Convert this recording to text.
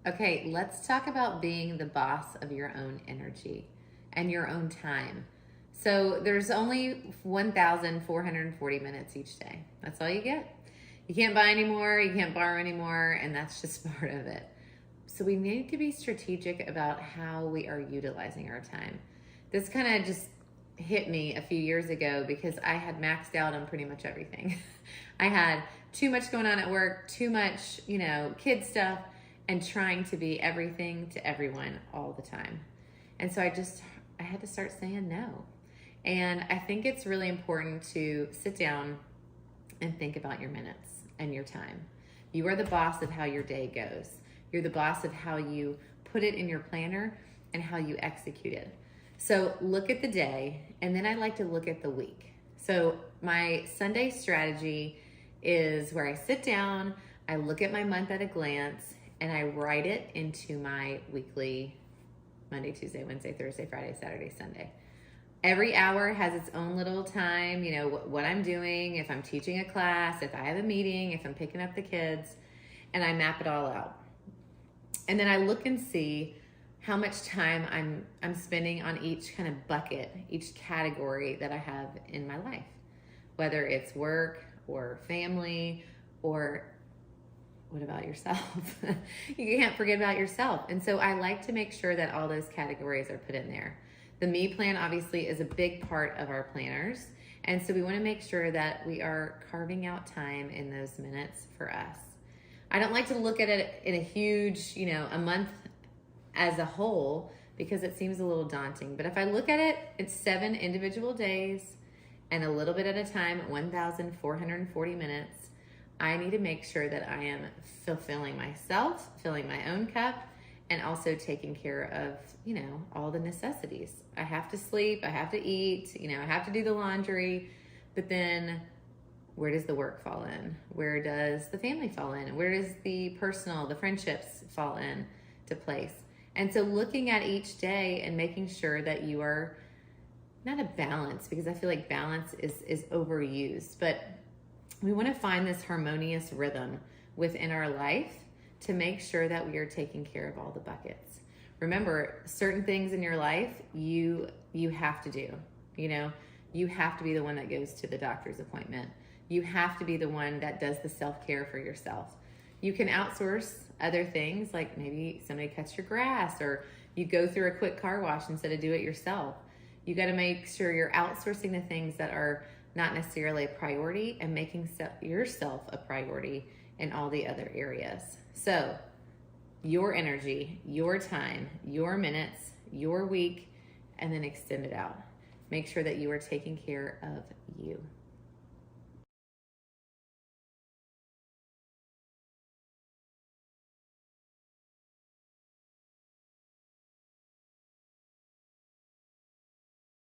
Okay, let's talk about being the boss of your own energy and your own time. So there's only 1,440 minutes each day. That's all you get. You can't buy anymore, you can't borrow anymore, and that's just part of it. So we need to be strategic about how we are utilizing our time. This kind of just hit me a few years ago because I had maxed out on pretty much everything. I had too much going on at work, too much, kid stuff, and trying to be everything to everyone all the time. And so I had to start saying no. And I think it's really important to sit down and think about your minutes and your time. You are the boss of how your day goes. You're the boss of how you put it in your planner and how you execute it. So look at the day, and then I like to look at the week. So my Sunday strategy is where I sit down, I look at my month at a glance, and I write it into my weekly Monday, Tuesday, Wednesday, Thursday, Friday, Saturday, Sunday. Every hour has its own little time, what I'm doing, if I'm teaching a class, if I have a meeting, if I'm picking up the kids, and I map it all out. And then I look and see how much time I'm spending on each kind of bucket, each category that I have in my life, whether it's work or family or what about yourself? You can't forget about yourself. And so I like to make sure that all those categories are put in there. The me plan obviously is a big part of our planners. And so we want to make sure that we are carving out time in those minutes for us. I don't like to look at it in a huge, a month as a whole because it seems a little daunting. But if I look at it, it's 7 individual days and a little bit at a time, 1,440 minutes. I need to make sure that I am fulfilling myself, filling my own cup, and also taking care of, all the necessities. I have to sleep, I have to eat, I have to do the laundry, but then where does the work fall in? Where does the family fall in? Where does the personal, the friendships fall in to place? And so looking at each day and making sure that you are not a balance, because I feel like balance is overused, but we want to find this harmonious rhythm within our life to make sure that we are taking care of all the buckets. Remember, certain things in your life you have to do. You have to be the one that goes to the doctor's appointment. You have to be the one that does the self-care for yourself. You can outsource other things, like maybe somebody cuts your grass or you go through a quick car wash instead of do it yourself. You got to make sure you're outsourcing the things that are not necessarily a priority and making yourself a priority in all the other areas. So your energy, your time, your minutes, your week, and then extend it out. Make sure that you are taking care of you.